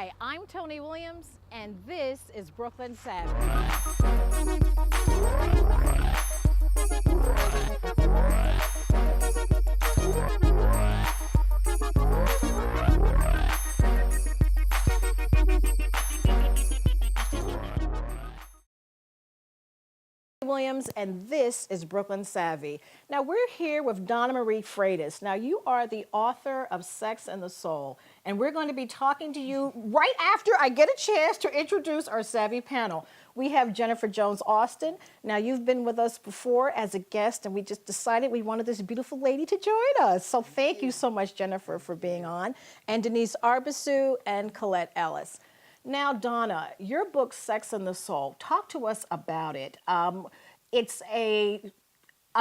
Hi, I'm Tony Williams, and this is Brooklyn Savage. Williams, and this is Brooklyn Savvy. Now we're here with Donna Marie Freitas. Now you are the author of Sex and the Soul, and we're going to be talking to you right after I get a chance to introduce our Savvy panel. We have Jennifer Jones Austin. Now you've been with us before as a guest, and we just decided we wanted this beautiful lady to join us. So thank you so much, Jennifer, for being on, and Denise Arbisu and Colette Ellis. Now, Donna, your book, Sex and the Soul, talk to us about it. It's a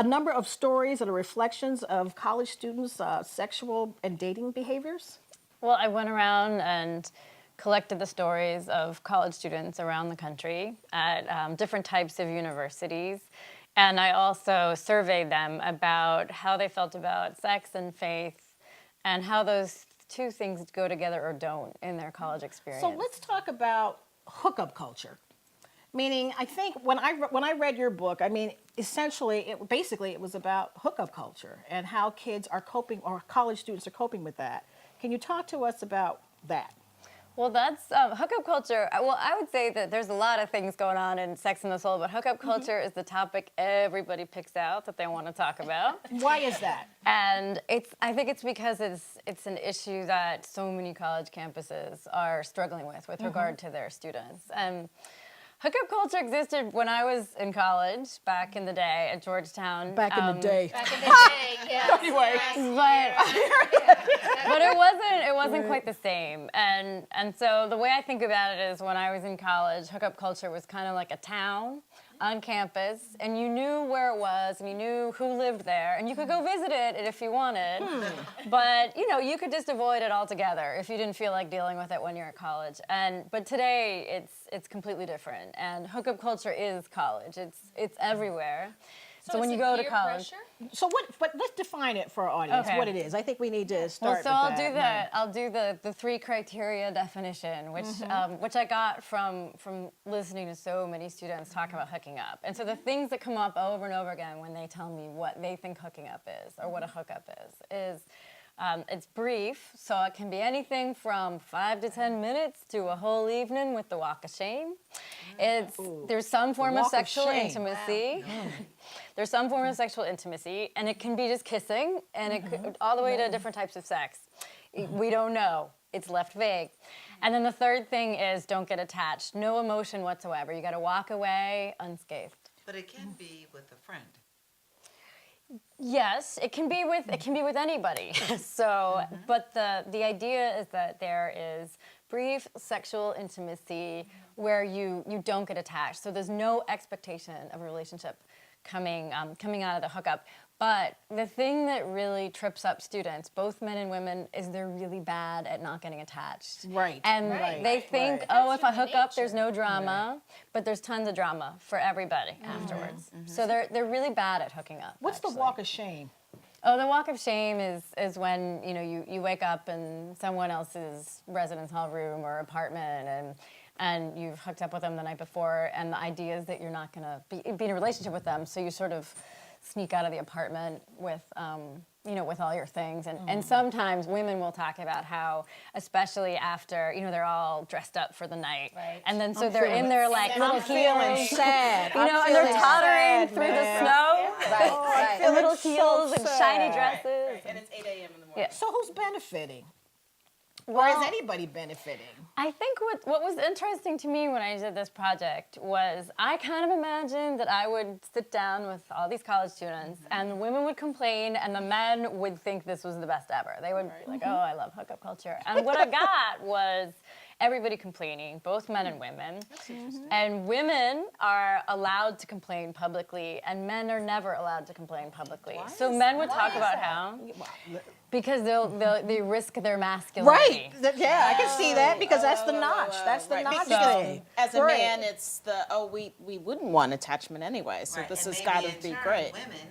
number of stories that are reflections of college students' sexual and dating behaviors. Well, I went around and collected the stories of college students around the country at different types of universities. And I also surveyed them about how they felt about sex and faith and how those two things go together or don't in their college experience. So let's talk about hookup culture. Meaning, I think when I read your book, I mean, essentially, it was about hookup culture and how kids are coping, or college students are coping with that. Can you talk to us about that? Well, that's hookup culture. Well, I would say that there's a lot of things going on in Sex and the Soul, but hookup culture is the topic everybody picks out that they want to talk about. Why is that? And I think it's because it's an issue that so many college campuses are struggling with regard to their students. And hookup culture existed when I was in college back in the day at Georgetown. Back in the day. Back in the day, yes. Anyway. But it wasn't quite the same. And so the way I think about it is when I was in college, hookup culture was kind of like a town on campus, and you knew where it was, and you knew who lived there, and you could go visit it if you wanted. But you could just avoid it altogether if you didn't feel like dealing with it when you're at college. But today it's completely different, and hookup culture is college. It's everywhere. So when you go to college. So but let's define it for our audience, what it is. I think we need to start with that. I'll do the 3 criteria definition, which I got from listening to so many students talk about hooking up. And so the things that come up over and over again when they tell me what they think hooking up is, or what a hookup is it's brief, so it can be anything from 5 to 10 minutes to a whole evening with the walk of shame. There's some form of sexual intimacy. Wow. There's some form of sexual intimacy, and it can be just kissing, and it could, all the way to different types of sex. We don't know. It's left vague. And then the third thing is don't get attached. No emotion whatsoever. You got to walk away unscathed. But it can be with a friend. Yes, it can be with anybody. So, but the idea is that there is brief sexual intimacy where you don't get attached. So there's no expectation of a relationship coming out of the hookup. But the thing that really trips up students, both men and women, is they're really bad at not getting attached. Right. And they think, oh, if I hook up, there's no drama. But there's tons of drama for everybody afterwards. So they're really bad at hooking up. What's the walk of shame? Oh, the walk of shame is when you wake up in someone else's residence hall room or apartment and you've hooked up with them the night before, and the idea is that you're not going to be in a relationship with them, so you sort of sneak out of the apartment with with all your things. And sometimes women will talk about how, especially after, they're all dressed up for the night. Right. And then so they're in their like little heels. Sad. And they're tottering through the snow. Right. In little heels and shiny dresses. And it's 8 a.m. in the morning. Yeah. So who's benefiting? Well, or is anybody benefiting? I think what was interesting to me when I did this project was I kind of imagined that I would sit down with all these college students and the women would complain and the men would think this was the best ever. They would be like, oh, I love hookup culture. And what I got was everybody complaining, both men and women. And women are allowed to complain publicly and men are never allowed to complain publicly. So men would talk about how... Because they risk their masculinity. Right. Yeah, I can see that because that's the notch. That's the notch thing. As a man, it's we wouldn't want attachment anyway, so this has got to be great. Women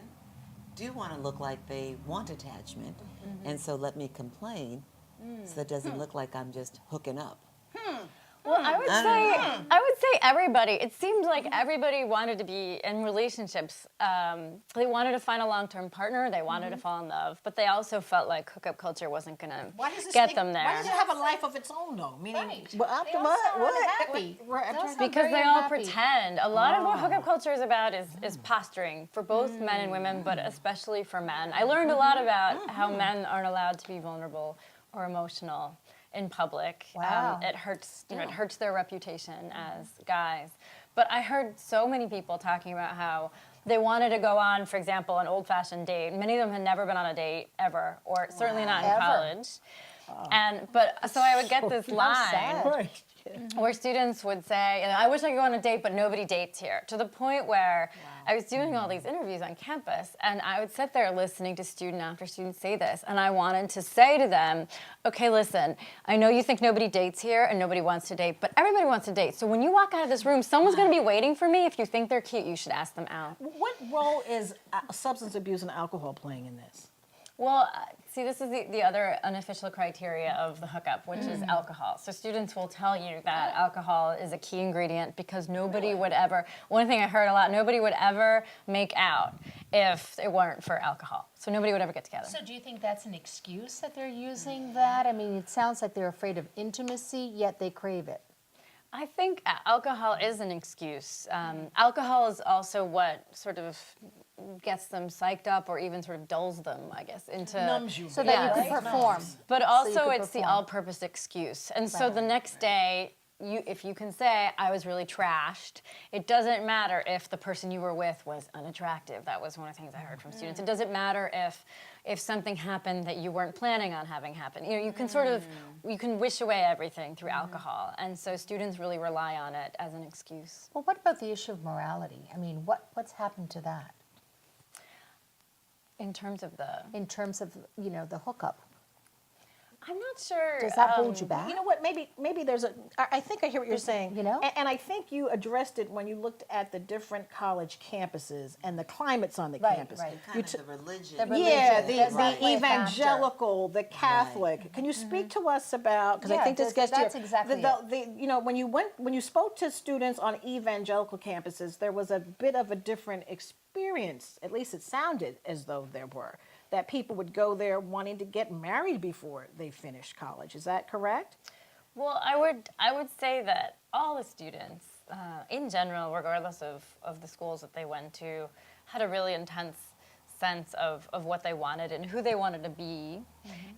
do want to look like they want attachment, and so let me complain so it doesn't look like I'm just hooking up. I would say everybody. It seemed like everybody wanted to be in relationships. They wanted to find a long-term partner. They wanted to fall in love, but they also felt like hookup culture wasn't going to get them there. Why does it have a life of its own, though? Meaning, Right. well, after They all what? sound What? unhappy. Right, They all sound Because very they all unhappy. pretend. A lot of what hookup culture is about is posturing for both men and women, but especially for men. I learned a lot about how men aren't allowed to be vulnerable or emotional in public. Wow. It hurts, it hurts their reputation as guys. But I heard so many people talking about how they wanted to go on, for example, an old-fashioned date. Many of them had never been on a date ever, or certainly not in Ever. college. So I would get this line Right. where students would say, I wish I could go on a date, but nobody dates here. To the point where I was doing all these interviews on campus, and I would sit there listening to student after student say this, and I wanted to say to them, okay, listen, I know you think nobody dates here and nobody wants to date, but everybody wants to date. So when you walk out of this room, someone's going to be waiting for me. If you think they're cute, you should ask them out. What role is substance abuse and alcohol playing in this? Well, see, this is the other unofficial criteria of the hookup, which is alcohol. So students will tell you that alcohol is a key ingredient because nobody would ever, one thing I heard a lot, nobody would ever make out if it weren't for alcohol. So nobody would ever get together. So do you think that's an excuse that they're using that? I mean, it sounds like they're afraid of intimacy, yet they crave it. I think alcohol is an excuse. Alcohol is also what sort of gets them psyched up or even sort of dulls them, I guess, into... Numbs you. So that you can perform. But So also you could it's the perform. all-purpose excuse. And so the next day, if you can say, I was really trashed, it doesn't matter if the person you were with was unattractive. That was one of the things I heard from students. It doesn't matter if something happened that you weren't planning on having happen. You can sort of, you can wish away everything through alcohol. And so students really rely on it as an excuse. Well, what about the issue of morality? I mean, what's happened to that In terms of in terms of, the hookup? I'm not sure. Does that hold you back? You know what? Maybe there's a. I think I hear what you're saying. You know? And I think you addressed it when you looked at the different college campuses and the climates on the Right, campus. right. Kind of the religion. The religion. Yeah, Does that the play a factor? evangelical, the Catholic. Can you speak to us about? Because I Yeah, think this gets to that's exactly when you spoke to students on evangelical campuses, there was a bit of a different experience. At least it sounded as though there were. That people would go there wanting to get married before they finished college. Is that correct? Well, I would say that all the students, in general, regardless of the schools that they went to, had a really intense sense of what they wanted and who they wanted to be,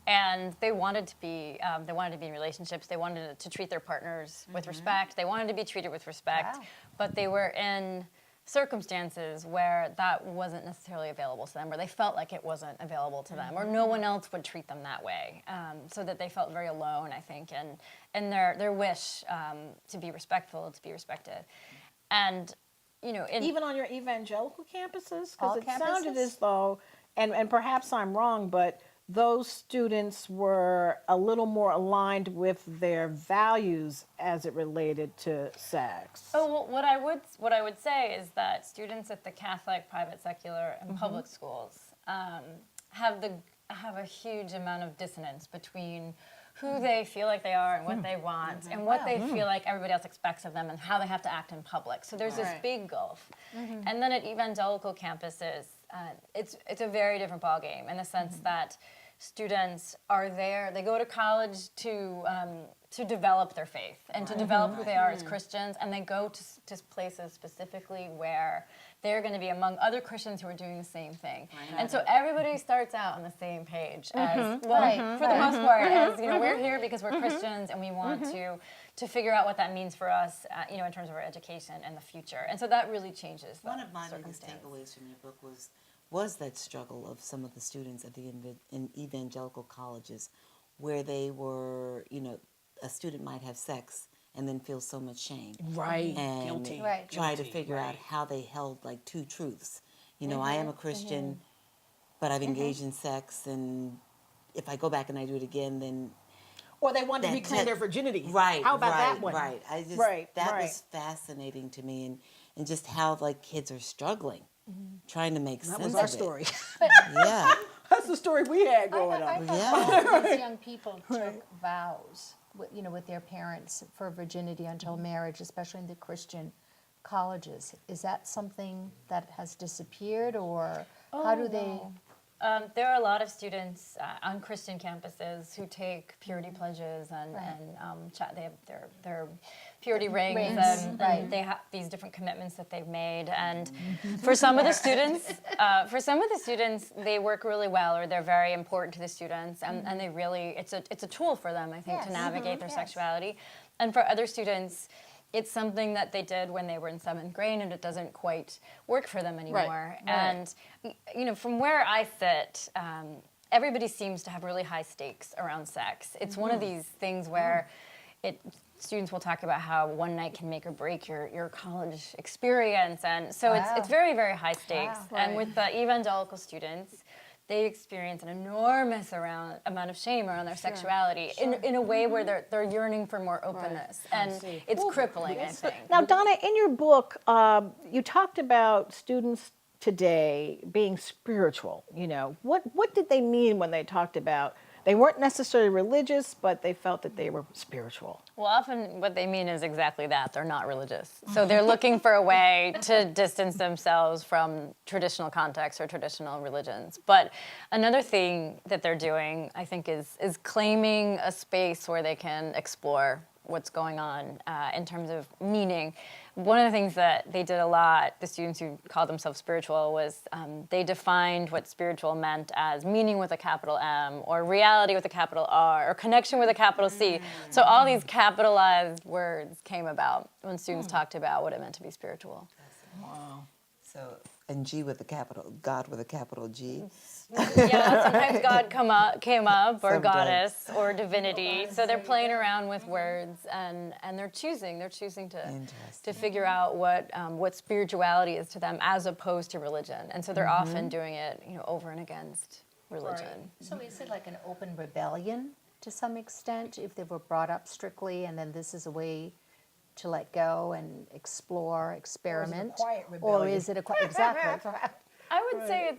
and they wanted to be in relationships. They wanted to treat their partners with respect. They wanted to be treated with respect, Wow. but they were in circumstances where that wasn't necessarily available to them, or they felt like it wasn't available to them, or no one else would treat them that way, so that they felt very alone, I think, and their wish to be respectful, to be respected. And, Even on your evangelical campuses? All Because it sounded campuses? as though, and perhaps I'm wrong, but those students were a little more aligned with their values as it related to sex. Oh, well, what I would say is that students at the Catholic, private, secular, and public schools have a huge amount of dissonance between who they feel like they are and what they want and what they feel like everybody else expects of them and how they have to act in public. So there's this big gulf. And then at evangelical campuses, it's a very different ballgame in the sense that students are there, they go to college to develop their faith and to develop who they are as Christians, and they go to places specifically where they're going to be among other Christians who are doing the same thing. And so everybody starts out on the same page as, well, for the most part, as, we're here because we're Christians and we want to figure out what that means for us, in terms of our education and the future. And so that really changes the One of my biggest circumstance. takeaways from your book was that struggle of some of the students at the in evangelical colleges, where they were, a student might have sex and then feel so much shame. Right. And Guilty. Right. try to figure out how they held like two truths. I am a Christian, but I've engaged in sex, and if I go back and I do it again, then Or they want to That- reclaim that- their virginity. right. How about right, that one? Right. I just Right, that right. was fascinating to me, and just how like kids are struggling, trying to make That sense was of our it. story. Yeah. That's the story we had growing I up. thought Yeah. all of these young people took vows with their parents for virginity until marriage, especially in the Christian colleges. Is that something that has disappeared, or how do they? There are a lot of students on Christian campuses who take purity pledges and they have their purity rings and they have these different commitments that they've made. And for some of the students, they work really well, or they're very important to the students, and they really it's a tool for them, I think, to navigate their sexuality. And for other students, it's something that they did when they were in 7th grade, and it doesn't quite work for them anymore. And from where I sit, everybody seems to have really high stakes around sex. It's one of these things where students will talk about how one night can make or break your college experience, and so it's very, very high stakes. And with the evangelical students, they experience an enormous amount of shame around their sexuality in a way where they're yearning for more openness. And it's crippling, I think. Now, Donna, in your book, you talked about students today being spiritual. What did they mean when they talked about they weren't necessarily religious, but they felt that they were spiritual? Well, often what they mean is exactly that. They're not religious. So they're looking for a way to distance themselves from traditional contexts or traditional religions. But another thing that they're doing, I think, is claiming a space where they can explore what's going on in terms of meaning. One of the things that they did a lot, the students who called themselves spiritual, was they defined what spiritual meant as meaning with a capital M, or reality with a capital R, or connection with a capital C. So all these capitalized words came about when students talked about what it meant to be spiritual. Wow. So, and G with a capital, God with a capital G. Yeah, sometimes God came up, or Sometimes. goddess, or divinity. So they're playing around with words, and they're choosing to figure out what spirituality is to them, as opposed to religion. And so they're often doing it, over and against religion. So is it like an open rebellion to some extent, if they were brought up strictly, and then this is a way to let go and explore, experiment? quiet Or rebellion? is it a quiet? Exactly. I would say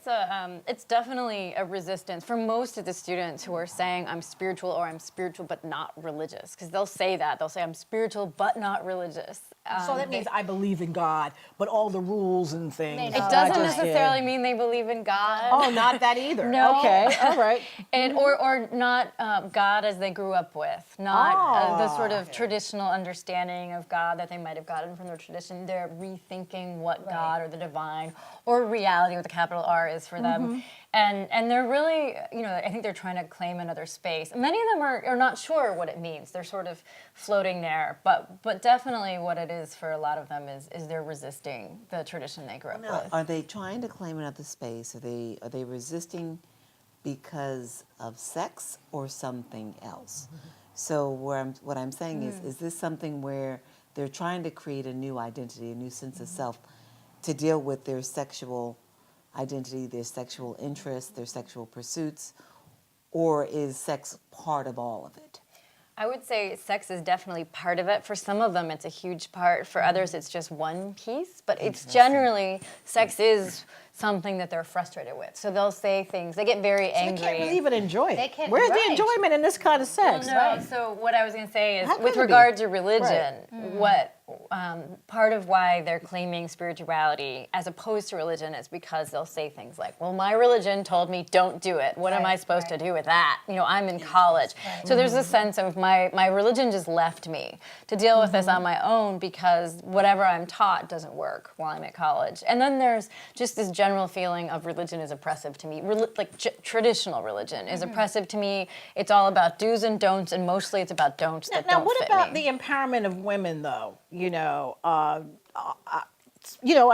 it's definitely a resistance for most of the students who are saying I'm spiritual, or I'm spiritual but not religious, because they'll say that. They'll say I'm spiritual but not religious. So that means I believe in God, but all the rules and things. It doesn't necessarily mean they believe in God. Oh, not that either. No. Okay, all right. And or not God as they grew up with, not the sort of traditional understanding of God that they might have gotten from their tradition. They're rethinking what God or the divine or reality with a capital R is for them. And they're really, I think they're trying to claim another space. Many of them are not sure what it means. They're sort of floating there. But definitely what it is for a lot of them is they're resisting the tradition they grew up with. Are they trying to claim another space? Are they resisting because of sex or something else? So what I'm saying is this something where they're trying to create a new identity, a new sense of self, to deal with their sexual identity, their sexual interests, their sexual pursuits, or is sex part of all of it? I would say sex is definitely part of it. For some of them, it's a huge part. For others, it's just one piece. But it's generally, sex is something that they're frustrated with. So they'll say things. They get very angry. They can't even enjoy it. They can't- Where's right. the enjoyment in this kind of sex? No, so what I was going to say is, How with could it be? regard to religion, what part of why they're claiming spirituality as opposed to religion is because they'll say things like, well, my religion told me don't do it. What am I supposed to do with that? I'm in college. So there's a sense of my religion just left me to deal with this on my own, because whatever I'm taught doesn't work while I'm at college. And then there's just this general feeling of religion is oppressive to me. Traditional religion is oppressive to me. It's all about do's and don'ts, and mostly it's about don'ts that Now, don't what fit about me. the empowerment of women, though?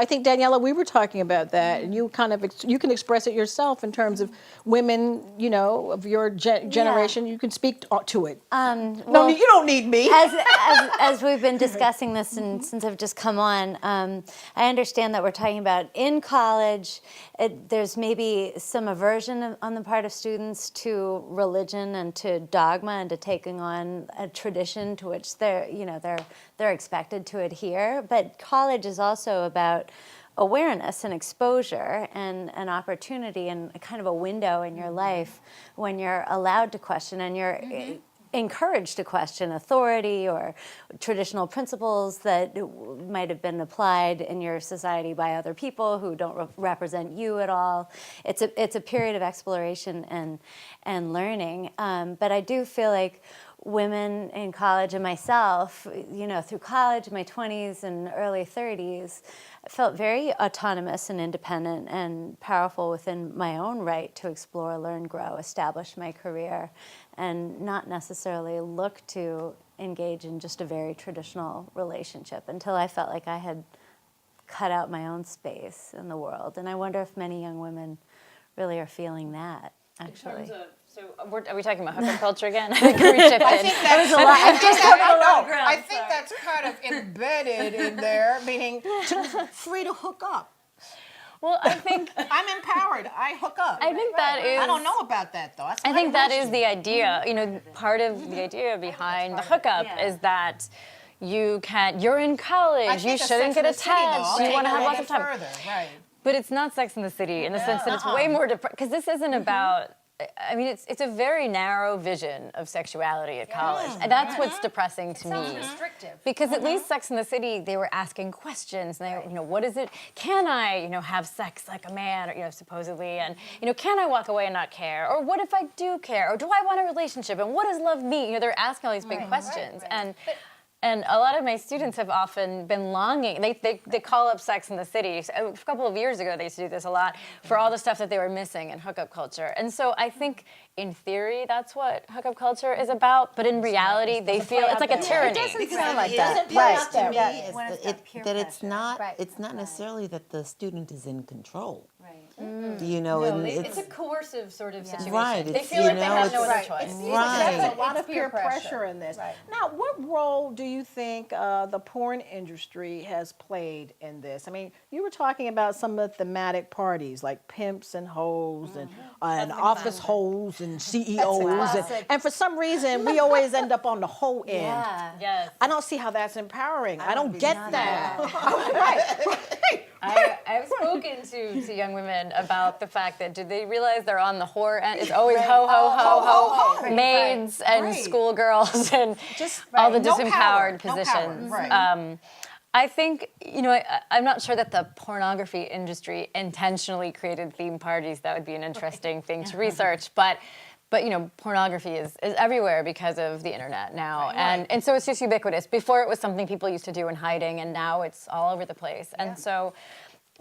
I think, Daniela, we were talking about that, and you kind of you can express it yourself in terms of women, of your generation. You can speak to it. No, you don't need me. As we've been discussing this and since I've just come on, I understand that we're talking about in college, there's maybe some aversion on the part of students to religion and to dogma and to taking on a tradition to which they're expected to adhere. But college is also about awareness and exposure and an opportunity and a kind of a window in your life when you're allowed to question and you're encouraged to question authority or traditional principles that might have been applied in your society by other people who don't represent you at all. It's a period of exploration and learning. But I do feel like women in college and myself, through college, in my 20s and early 30s, I felt very autonomous and independent and powerful within my own right to explore, learn, grow, establish my career, and not necessarily look to engage in just a very traditional relationship until I felt like I had cut out my own space in the world. And I wonder if many young women really are feeling that, actually. Are we talking about hookup culture again? I think we shifted. I think that's I think that's kind of embedded in there, meaning free to hook up. Well, I think I'm empowered. I hook up. I think that is. I don't know about that though. I think that is the idea. Part of the idea behind the hookup is that you're in college, you shouldn't get attached, you want to have lots of time. Right. But it's not Sex in the City in the sense that it's way more because this isn't about. I mean, it's a very narrow vision of sexuality at college, and that's what's depressing to me. Restrictive. Because at least Sex in the City, they were asking questions. And they, what is it? Can I, have sex like a man, or, supposedly, and can I walk away and not care? Or what if I do care? Or do I want a relationship? And what does love mean? They're asking all these big questions, and a lot of my students have often been longing. They call up Sex in the City. A couple of years ago, they used to do this a lot for all the stuff that they were missing in hookup culture. And so I think, in theory, that's what hookup culture is about. But in reality, they feel it's like a tyranny. Because like it that. doesn't Right. feel to me Yeah. that it's not Right. it's not necessarily that the student is in control. Right. And It's a coercive sort of situation. Right, They it's, feel like they have it's- no other Right. choice. Right. There's a lot It's of peer peer pressure pressure. in this. Right. Now, what role do you think the porn industry has played in this? I mean, you were talking about some of the thematic parties like pimps and hoes and office hoes and CEOs. And for some reason, we always end up on the hoe end. Yeah. Yes. I don't see how that's empowering. I don't get that. I've spoken to young women about the fact that do they realize they're on the whore end? It's always ho, ho, ho, ho, maids and schoolgirls and all the No disempowered power. No positions. power. Right. I think, I'm not sure that the pornography industry intentionally created theme parties. That would be an interesting thing to research. But pornography is everywhere because of the internet now. And so it's just ubiquitous. Before it was something people used to do in hiding, and now it's all over the place. And so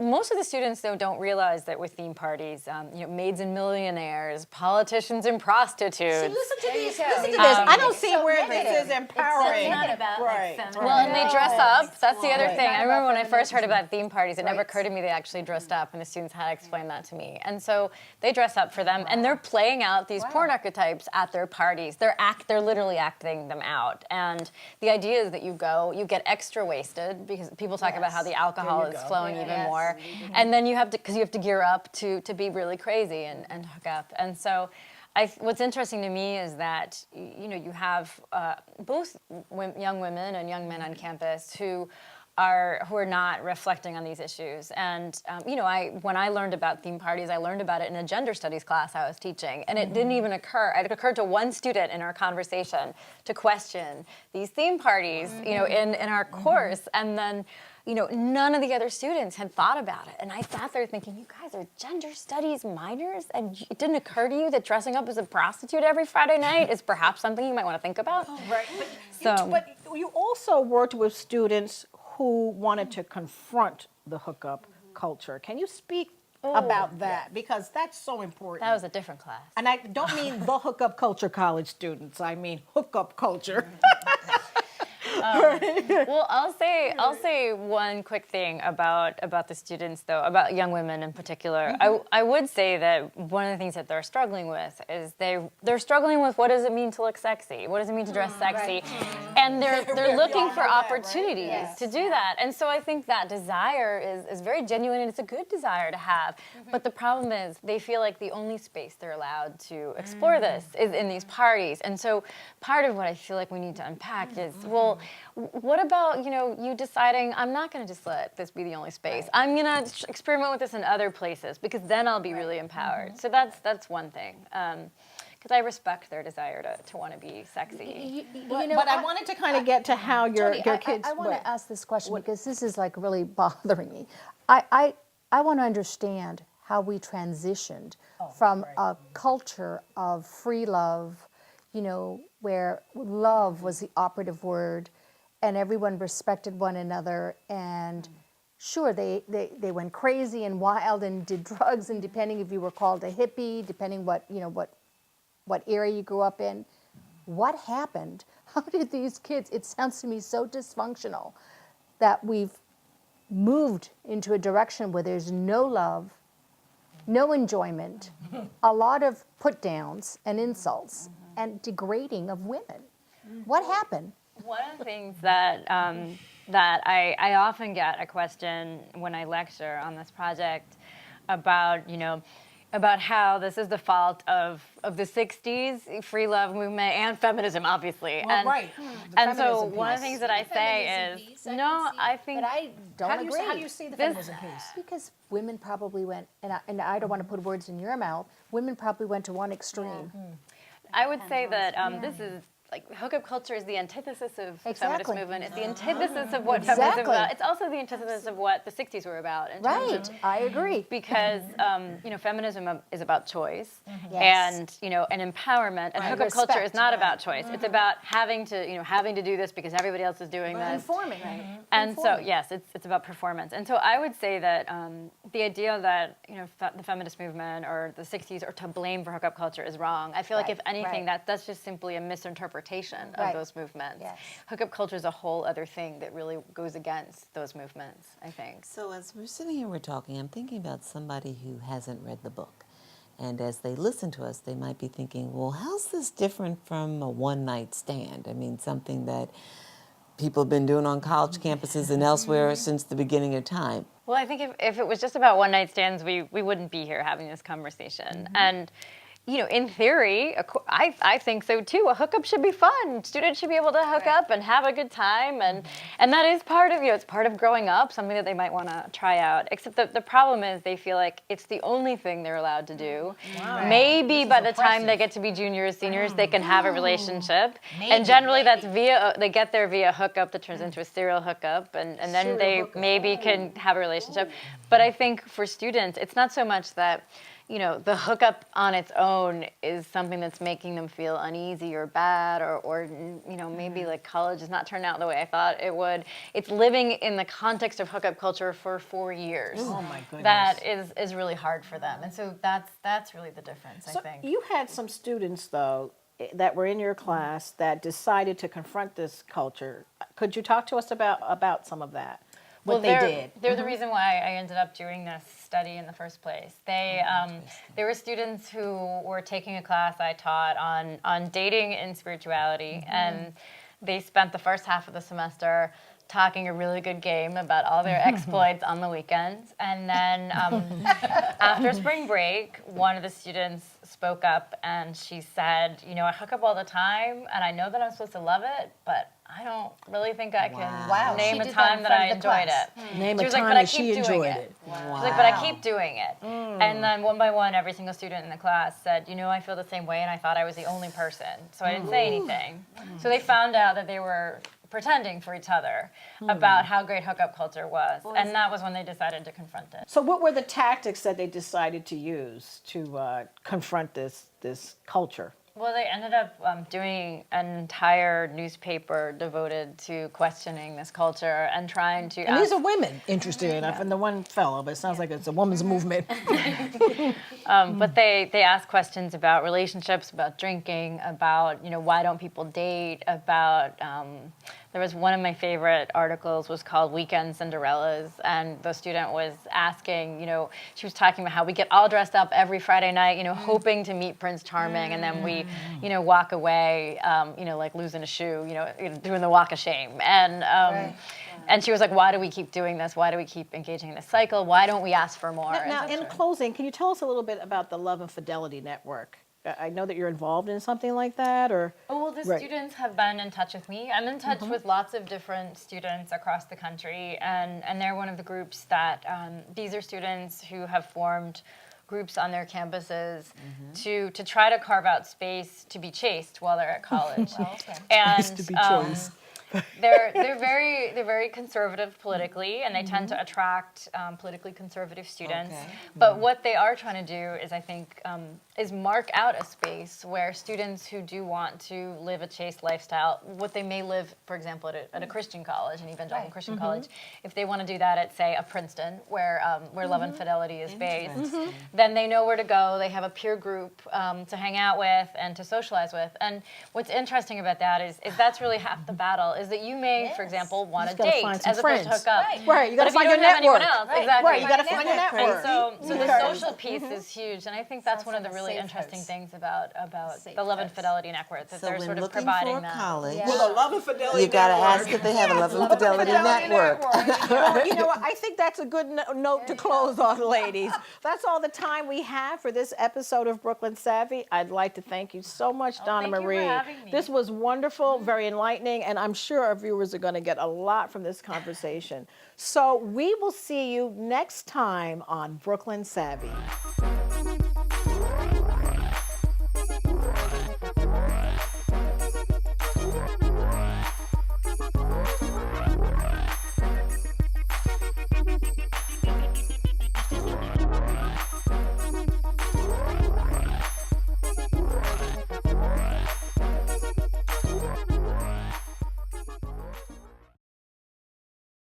most of the students, though, don't realize that with theme parties, maids and millionaires, politicians and prostitutes. Listen to this. I don't see where this is empowering. It's not about Right. Well, and they dress up. That's the other thing. I remember when I first heard about theme parties, it never occurred to me they actually dressed up, and the students had to explain that to me. And so they dress up for them, and they're playing out these porn archetypes at their parties. They're literally acting them out. And the idea is that you get extra wasted because people talk about how the alcohol is flowing even more. And then you have to gear up to be really crazy and hook up. And so what's interesting to me is that you have both young women and young men on campus who are not reflecting on these issues. And when I learned about theme parties, I learned about it in a gender studies class I was teaching, and it didn't even occur. It occurred to one student in our conversation to question these theme parties, in our course, and then. None of the other students had thought about it. And I sat there thinking, you guys are gender studies minors? And it didn't occur to you that dressing up as a prostitute every Friday night is perhaps something you might want to think about? Right. But you also worked with students who wanted to confront the hookup culture. Can you speak about that? Because that's so important. That was a different class. And I don't mean the hookup culture college students. I mean hookup culture. Well, I'll say one quick thing about the students, though, about young women in particular. I would say that one of the things that they're struggling with is they're struggling with what does it mean to look sexy? What does it mean to dress sexy? And they're looking for opportunities to do that. And so I think that desire is very genuine, and it's a good desire to have. But the problem is they feel like the only space they're allowed to explore this is in these parties. And so part of what I feel like we need to unpack is, well, what about, you deciding I'm not going to just let this be the only space. I'm going to experiment with this in other places because then I'll be really empowered. So that's one thing. Because But I respect their desire to want to be sexy. But I wanted to kind of get to how your Tony, kids. I want what- to ask this question because this is like really bothering me. I want to understand how we transitioned from a culture of free love, where love was the operative word and everyone respected one another, and sure, they went crazy and wild and did drugs, and depending if you were called a hippie, depending what area you grew up in. What happened? How did these kids, it sounds to me so dysfunctional that we've moved into a direction where there's no love, no enjoyment, a lot of put downs and insults and degrading of women. What happened? One of the things that that I often get a question when I lecture on this project about, about how this is the fault of the 60s free love movement and feminism, obviously. Well, and, right. The And so feminism one of the piece. things that I say is, no, I think But I don't How do agree. you see the feminism piece? Because women probably went, and I don't want to put words in your mouth, women probably went to one extreme. I would say that this is like hookup culture is the antithesis of the feminist Exactly. movement. It's the antithesis of what feminism Exactly. is about. It's also the antithesis of what the 60s were about. In terms Right, of, I agree. because feminism is about choice Yes. and and empowerment, and hookup Respect. culture is not about choice. It's about having to do this because everybody else is doing this. Conforming. And so, yes, it's about performance. And so I would say that the idea that, the feminist movement or the 60s are to blame for hookup culture is wrong. I feel like, if Right, anything, right. that's just simply a misinterpretation of Right. those movements. Yes. Hookup culture is a whole other thing that really goes against those movements, I think. So as we're sitting here, we're talking, I'm thinking about somebody who hasn't read the book. And as they listen to us, they might be thinking, well, how's this different from a one-night stand? I mean, something that people have been doing on college campuses and elsewhere since the beginning of time. Well, I think if it was just about one-night stands, we wouldn't be here having this conversation. And in theory, I think so too. A hookup should be fun. Students should be able to hook up and have a good time, and that is part of it's part of growing up, something that they might want to try out. Except the problem is they feel like it's the only thing they're allowed to do. Maybe by the time they get to be juniors, seniors, they can have a relationship, and generally that's they get there via hookup that turns into a serial hookup, and then they maybe can have a relationship. But I think for students, it's not so much that the hookup on its own is something that's making them feel uneasy or bad, or maybe like college has not turned out the way I thought it would. It's living in the context of hookup culture for 4 years. Oh my goodness. That is really hard for them, and so that's really the difference, So I think. you had some students, though, that were in your class that decided to confront this culture. Could you talk to us about some of that? What they did? They're the reason why I ended up doing this study in the first place. They were students who were taking a class I taught on dating and spirituality, and they spent the first half of the semester talking a really good game about all their exploits on the weekends. And then after spring break, one of the students spoke up and she said, I hook up all the time and I know that I'm supposed to love it, but I don't really think I can name She a did that time in that front I of the enjoyed class. it. Name She a was like, time but I that she keep doing enjoyed it. it. She's like, but I keep doing it. And then one by one, every single student in the class said, I feel the same way, and I thought I was the only person. So I didn't say anything. So they found out that they were pretending for each other about how great hookup culture was. And that was when they decided to confront it. So what were the tactics that they decided to use to confront this culture? Well, they ended up doing an entire newspaper devoted to questioning this culture and trying to And these are women, interested enough, and the one fellow, but it sounds like it's a woman's movement. But they asked questions about relationships, about drinking, about, why don't people date, about, there was one of my favorite articles was called Weekend Cinderellas, and the student was asking, she was talking about how we get all dressed up every Friday night, hoping to meet Prince Charming, and then we, walk away, like losing a shoe, doing the walk of shame. And she was like, why do we keep doing this? Why do we keep engaging in this cycle? Why don't we ask for more? Now, in closing, can you tell us a little bit about the Love and Fidelity Network? I know that you're involved in something like that, or? Oh, well, the Right. students have been in touch with me. I'm in touch with lots of different students across the country, and they're one of the groups that, these are students who have formed groups on their campuses to try to carve out space to be chaste while they're at college. And they're very conservative politically, and they tend to attract politically conservative students. Okay. But what they are trying to do is, I think, is mark out a space where students who do want to live a chaste lifestyle, what they may live, for example, at a Christian college, an evangelical Christian college, if they want to do that at, say, a Princeton, where Love and Fidelity is based, then they know where to go. They have a peer group to hang out with and to socialize with. And what's interesting about that is that's really half the battle. Is that you may, for example, want to gotta date find some as opposed to friends. hook up. Right, you got to But if find you your don't have anyone network. else, exactly. Right, you got to find your network. And so the Okay. social piece is huge, and I think that's one of the really interesting things about the Love and Fidelity network, that So they're when sort of looking providing for a that. college, Well, the Love and Fidelity you got to network. ask if they have a Love and Fidelity network. You know what? I think that's a good note to close on, ladies. That's all the time we have for this episode of Brooklyn Savvy. I'd like to thank you so much, Donna thank you for Marie. having me. This was wonderful, very enlightening, and I'm sure our viewers are going to get a lot from this conversation. So we will see you next time on Brooklyn Savvy.